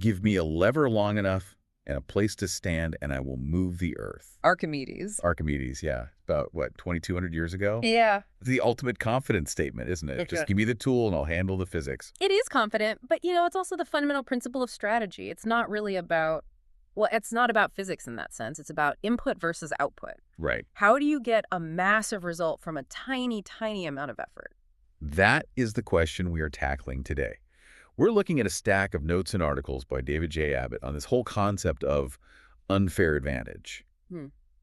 Give me a lever long enough and a place to stand, and I will move the earth. Archimedes. Archimedes, yeah. About, what, 2,200 years ago? Yeah. It's the ultimate confidence statement, isn't it? Okay. Just give me the tool and I'll handle the physics. It is confident, but, it's also the fundamental principle of strategy. It's not really about, it's not about physics in that sense. It's about input versus output. Right. How do you get a massive result from a tiny, tiny amount of effort? That is the question we are tackling today. We're looking at a stack of notes and articles by David J. Abbott on this whole concept of unfair advantage.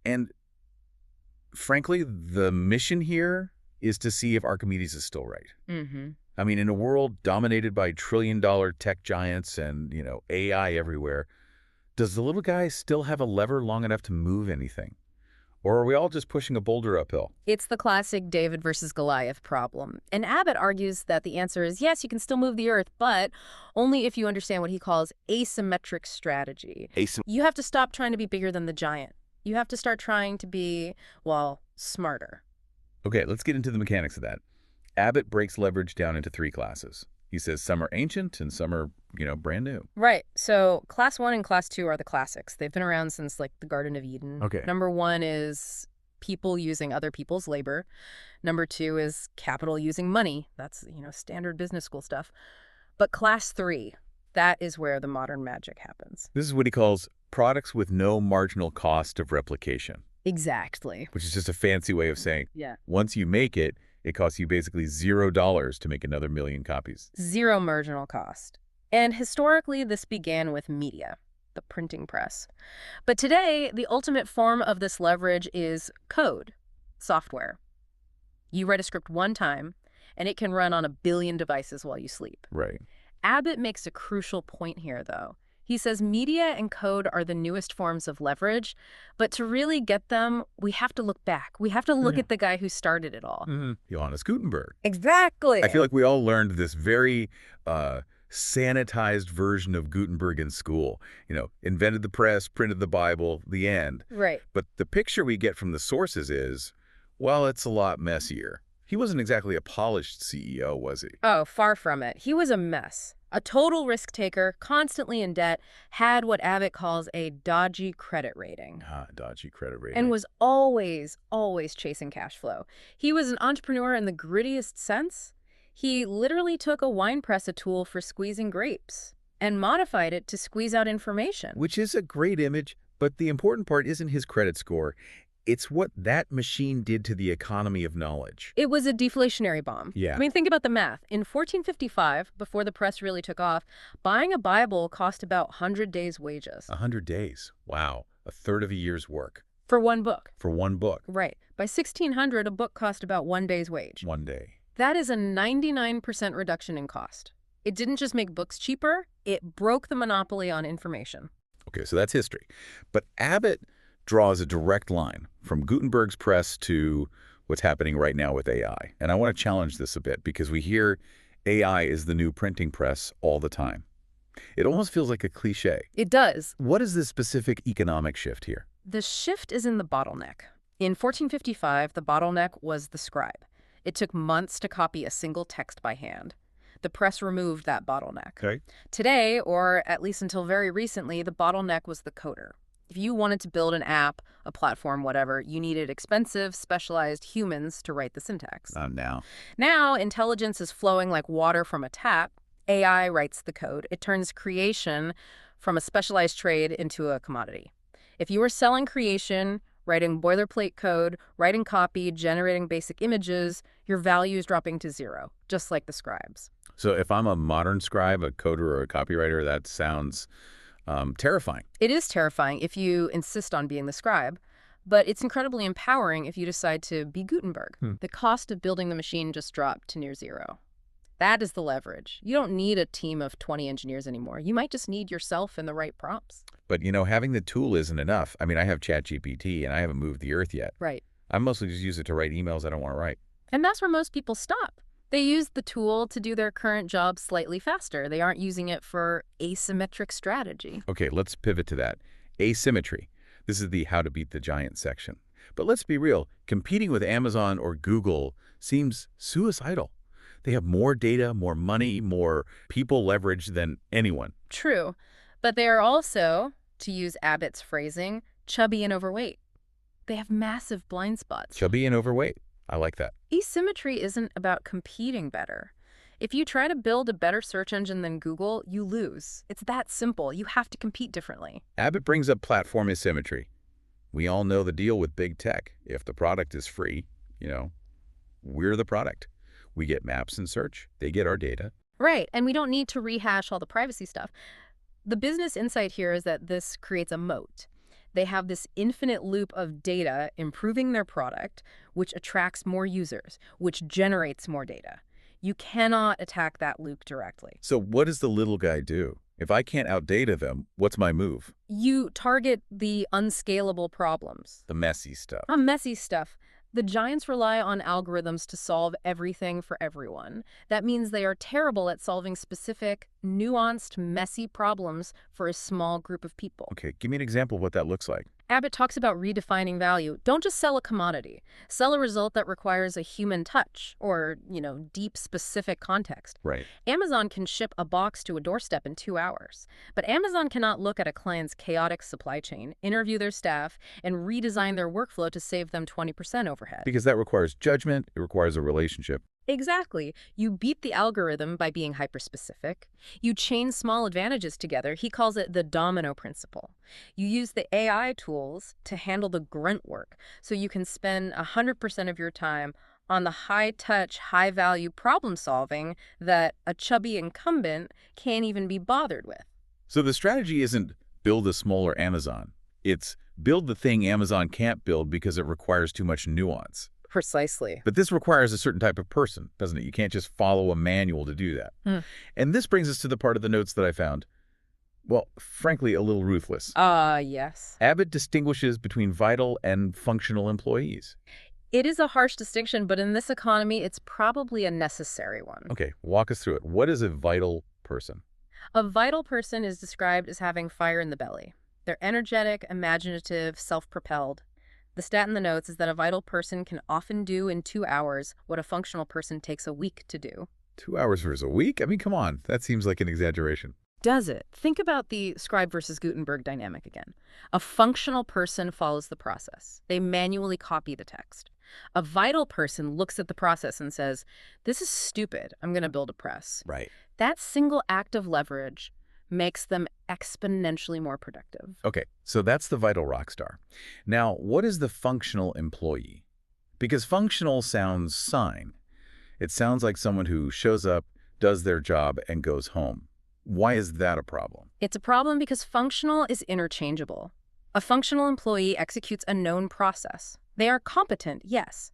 And frankly, the mission here is to see if Archimedes is still right. I mean, in a world dominated by trillion-dollar tech giants and, AI everywhere, does the little guy still have a lever long enough to move anything? Or are we all just pushing a boulder uphill? It's the classic David versus Goliath problem. And Abbott argues that the answer is yes, you can still move the earth, but only if you understand what he calls asymmetric strategy. You have to stop trying to be bigger than the giant. You have to start trying to be, smarter. Okay, let's get into the mechanics of that. Abbott breaks leverage down into 3 classes. He says some are ancient and some are, brand new. Right. So class 1 and class 2 are the classics. They've been around since the Garden of Eden. Okay. Number 1 is people using other people's labor. Number 2 is capital using money. That's, standard business school stuff. But class 3, that is where the modern magic happens. This is what he calls products with no marginal cost of replication. Exactly. Which is just a fancy way of saying, yeah, once you make it, it costs you basically $0 to make another million copies. Zero marginal cost. And historically, this began with media, the printing press. But today, the ultimate form of this leverage is code, software. You write a script one time, and it can run on 1 billion devices while you sleep. Right. Abbott makes a crucial point here, though. He says media and code are the newest forms of leverage, but to really get them, we have to look back. We have to look at the guy who started it all. Johannes Gutenberg. Exactly. I feel like we all learned this very sanitized version of Gutenberg in school. Invented the press, printed the Bible, the end. Right. But the picture we get from the sources is, it's a lot messier. He wasn't exactly a polished CEO, was he? Oh, far from it. He was a mess. A total risk taker, constantly in debt, had what Abbott calls a dodgy credit rating. Dodgy credit rating. And was always, always chasing cash flow. He was an entrepreneur in the grittiest sense. He literally took a wine press, a tool for squeezing grapes, and modified it to squeeze out information. Which is a great image, but the important part isn't his credit score. It's what that machine did to the economy of knowledge. It was a deflationary bomb. Yeah. I mean, think about the math. In 1455, before the press really took off, buying a Bible cost about 100 days' wages. 100 days. Wow. A third of a year's work. For one book. For one book. Right. By 1600, a book cost about 1 day's wage. 1 day. That is a 99% reduction in cost. It didn't just make books cheaper, it broke the monopoly on information. Okay, so that's history. But Abbott draws a direct line from Gutenberg's press to what's happening right now with AI. And I want to challenge this a bit because we hear AI is the new printing press all the time. It almost feels like a cliche. It does. What is the specific economic shift here? The shift is in the bottleneck. In 1455, the bottleneck was the scribe. It took months to copy a single text by hand. The press removed that bottleneck. Okay. Today, or at least until very recently, the bottleneck was the coder. If you wanted to build an app, a platform, whatever, you needed expensive, specialized humans to write the syntax. Now, intelligence is flowing like water from a tap. AI writes the code. It turns creation from a specialized trade into a commodity. If you were selling creation, writing boilerplate code, writing copy, generating basic images, your value is dropping to 0, just like the scribes. So if I'm a modern scribe, a coder, or a copywriter, that sounds terrifying. It is terrifying if you insist on being the scribe, but it's incredibly empowering if you decide to be Gutenberg. The cost of building the machine just dropped to near 0. That is the leverage. You don't need a team of 20 engineers anymore. You might just need yourself and the right prompts. But, having the tool isn't enough. I mean, I have ChatGPT, and I haven't moved the earth yet. Right. I mostly just use it to write emails I don't want to write. And that's where most people stop. They use the tool to do their current job slightly faster. They aren't using it for asymmetric strategy. Okay, let's pivot to that. Asymmetry. This is the how to beat the giant section. But let's be real. Competing with Amazon or Google seems suicidal. They have more data, more money, more people leverage than anyone. True. But they are also, to use Abbott's phrasing, chubby and overweight. They have massive blind spots. Chubby and overweight. I like that. Asymmetry isn't about competing better. If you try to build a better search engine than Google, you lose. It's that simple. You have to compete differently. Abbott brings up platform asymmetry. We all know the deal with big tech. If the product is free, we're the product. We get maps and search. They get our data. Right, and we don't need to rehash all the privacy stuff. The business insight here is that this creates a moat. They have this infinite loop of data improving their product, which attracts more users, which generates more data. You cannot attack that loop directly. So what does the little guy do? If I can't outdata them, what's my move? You target the unscalable problems. The messy stuff. Messy stuff. The giants rely on algorithms to solve everything for everyone. That means they are terrible at solving specific, nuanced, messy problems for a small group of people. Okay, give me an example of what that looks like. Abbott talks about redefining value. Don't just sell a commodity. Sell a result that requires a human touch or, deep, specific context. Right. Amazon can ship a box to a doorstep in 2 hours. But Amazon cannot look at a client's chaotic supply chain, interview their staff, and redesign their workflow to save them 20% overhead. Because that requires judgment. It requires a relationship. Exactly. You beat the algorithm by being hyperspecific. You chain small advantages together. He calls it the domino principle. You use the AI tools to handle the grunt work, so you can spend 100% of your time on the high-touch, high-value problem-solving that a chubby incumbent can't even be bothered with. So the strategy isn't build a smaller Amazon. It's build the thing Amazon can't build because it requires too much nuance. Precisely. But this requires a certain type of person, doesn't it? You can't just follow a manual to do that. And this brings us to the part of the notes that I found, well, frankly, a little ruthless. Yes. Abbott distinguishes between vital and functional employees. It is a harsh distinction, but in this economy, it's probably a necessary one. Okay, walk us through it. What is a vital person? A vital person is described as having fire in the belly. They're energetic, imaginative, self-propelled. The stat in the notes is that a vital person can often do in 2 hours what a functional person takes a week to do. 2 hours versus a week? I mean, come on. That seems like an exaggeration. Does it? Think about the scribe versus Gutenberg dynamic again. A functional person follows the process. They manually copy the text. A vital person looks at the process and says, this is stupid. I'm going to build a press. Right. That single act of leverage makes them exponentially more productive. Okay, so that's the vital rock star. Now, what is the functional employee? Because functional sounds sign. It sounds like someone who shows up, does their job, and goes home. Why is that a problem? It's a problem because functional is interchangeable. A functional employee executes a known process. They are competent, yes.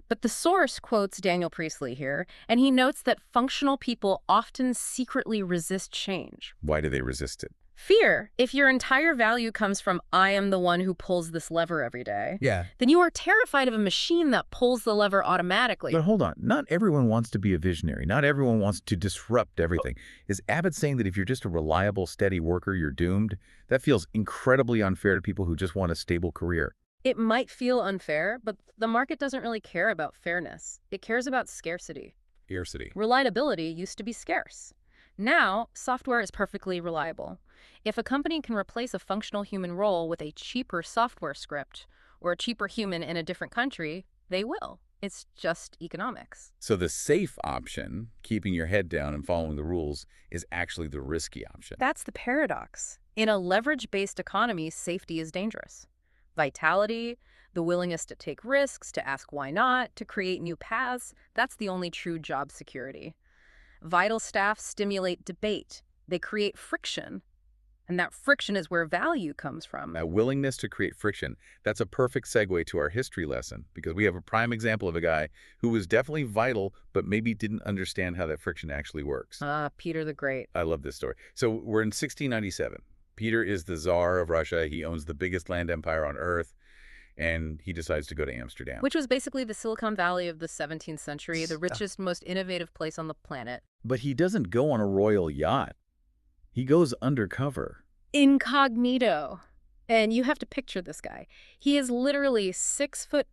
But the source quotes Daniel Priestley here, and he notes that functional people often secretly resist change. Why do they resist it? Fear. If your entire value comes from, I am the one who pulls this lever every day, then you are terrified of a machine that pulls the lever automatically. But hold on. Not everyone wants to be a visionary. Not everyone wants to disrupt everything. Is Abbott saying that if you're just a reliable, steady worker, you're doomed? That feels incredibly unfair to people who just want a stable career. It might feel unfair, but the market doesn't really care about fairness. It cares about scarcity. Scarcity. Reliability used to be scarce. Now, software is perfectly reliable. If a company can replace a functional human role with a cheaper software script or a cheaper human in a different country, they will. It's just economics. So the safe option, keeping your head down and following the rules, is actually the risky option. That's the paradox. In a leverage-based economy, safety is dangerous. Vitality, the willingness to take risks, to ask why not, to create new paths, that's the only true job security. Vital staff stimulate debate. They create friction. And that friction is where value comes from. That willingness to create friction, that's a perfect segue to our history lesson, because we have a prime example of a guy who was definitely vital, but maybe didn't understand how that friction actually works. Peter the Great. I love this story. So we're in 1697. Peter is the Tsar of Russia. He owns the biggest land empire on Earth, and he decides to go to Amsterdam. Which was basically the Silicon Valley of the 17th century, the richest, most innovative place on the planet. But he doesn't go on a royal yacht. He goes undercover. Incognito. And you have to picture this guy. He is literally 6'8",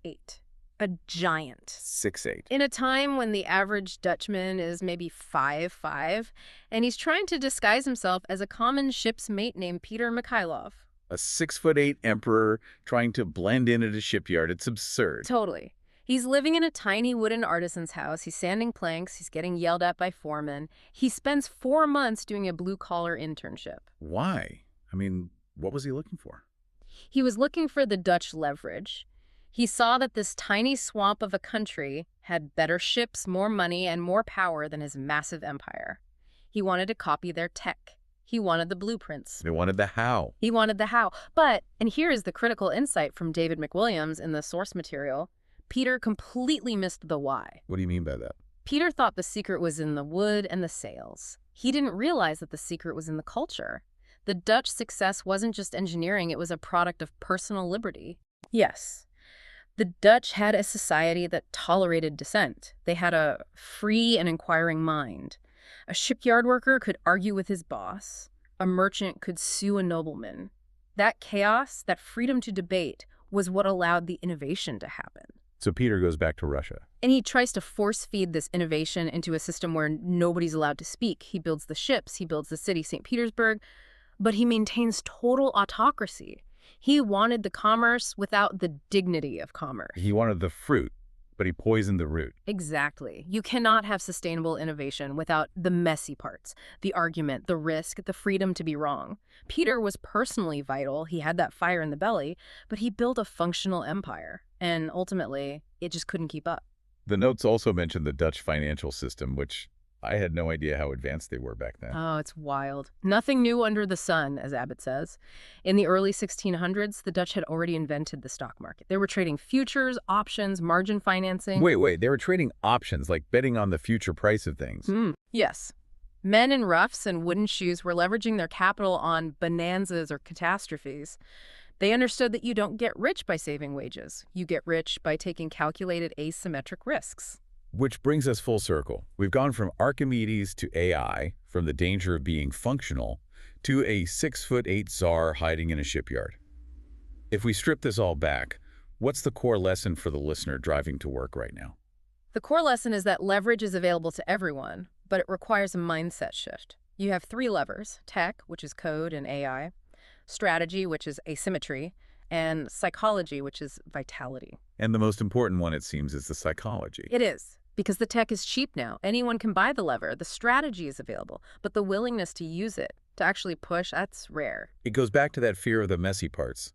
A giant. 6'8". In a time when the average Dutchman is maybe 5'5", and he's trying to disguise himself as a common ship's mate named Peter Mikhailov. A 6'8" emperor trying to blend in at a shipyard. It's absurd. Totally. He's living in a tiny wooden artisan's house. He's sanding planks. He's getting yelled at by foremen. He spends 4 months doing a blue-collar internship. Why? I mean, what was he looking for? He was looking for the Dutch leverage. He saw that this tiny swamp of a country had better ships, more money, and more power than his massive empire. He wanted to copy their tech. He wanted the blueprints. They wanted the how. He wanted the how. But, and here is the critical insight from David McWilliams in the source material, Peter completely missed the why. What do you mean by that? Peter thought the secret was in the wood and the sails. He didn't realize that the secret was in the culture. The Dutch success wasn't just engineering, it was a product of personal liberty. Yes, the Dutch had a society that tolerated dissent. They had a free and inquiring mind. A shipyard worker could argue with his boss. A merchant could sue a nobleman. That chaos, that freedom to debate, was what allowed the innovation to happen. So Peter goes back to Russia. And he tries to force-feed this innovation into a system where nobody's allowed to speak. He builds the ships, he builds the city, St. Petersburg, but he maintains total autocracy. He wanted the commerce without the dignity of commerce. He wanted the fruit, but he poisoned the root. Exactly. You cannot have sustainable innovation without the messy parts, the argument, the risk, the freedom to be wrong. Peter was personally vital. He had that fire in the belly, but he built a functional empire. And ultimately, it just couldn't keep up. The notes also mention the Dutch financial system, which I had no idea how advanced they were back then. Oh, it's wild. Nothing new under the sun, as Abbott says. In the early 1600s, the Dutch had already invented the stock market. They were trading futures, options, margin financing. Wait. They were trading options, like betting on the future price of things. Yes. Men in ruffs and wooden shoes were leveraging their capital on bonanzas or catastrophes. They understood that you don't get rich by saving wages. You get rich by taking calculated asymmetric risks. Which brings us full circle. We've gone from Archimedes to AI, from the danger of being functional, to a 6'8" czar hiding in a shipyard. If we strip this all back, what's the core lesson for the listener driving to work right now? The core lesson is that leverage is available to everyone, but it requires a mindset shift. You have 3 levers: tech, which is code and AI, strategy, which is asymmetry, and psychology, which is vitality. And the most important one, it seems, is the psychology. It is, because the tech is cheap now. Anyone can buy the lever. The strategy is available, but the willingness to use it, to actually push, that's rare. It goes back to that fear of the messy parts.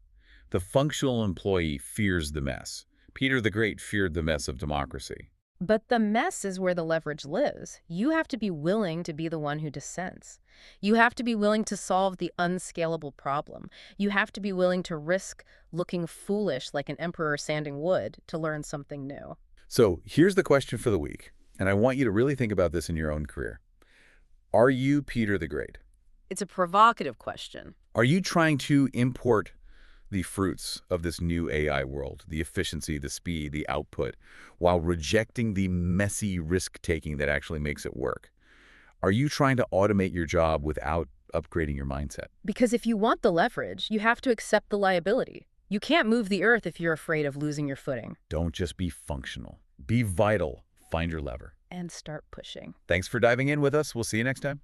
The functional employee fears the mess. Peter the Great feared the mess of democracy. But the mess is where the leverage lives. You have to be willing to be the one who dissents. You have to be willing to solve the unscalable problem. You have to be willing to risk looking foolish like an emperor sanding wood to learn something new. So here's the question for the week, and I want you to really think about this in your own career. Are you Peter the Great? It's a provocative question. Are you trying to import the fruits of this new AI world, the efficiency, the speed, the output, while rejecting the messy risk-taking that actually makes it work? Are you trying to automate your job without upgrading your mindset? Because if you want the leverage, you have to accept the liability. You can't move the earth if you're afraid of losing your footing. Don't just be functional. Be vital. Find your lever. And start pushing. Thanks for diving in with us. We'll see you next time.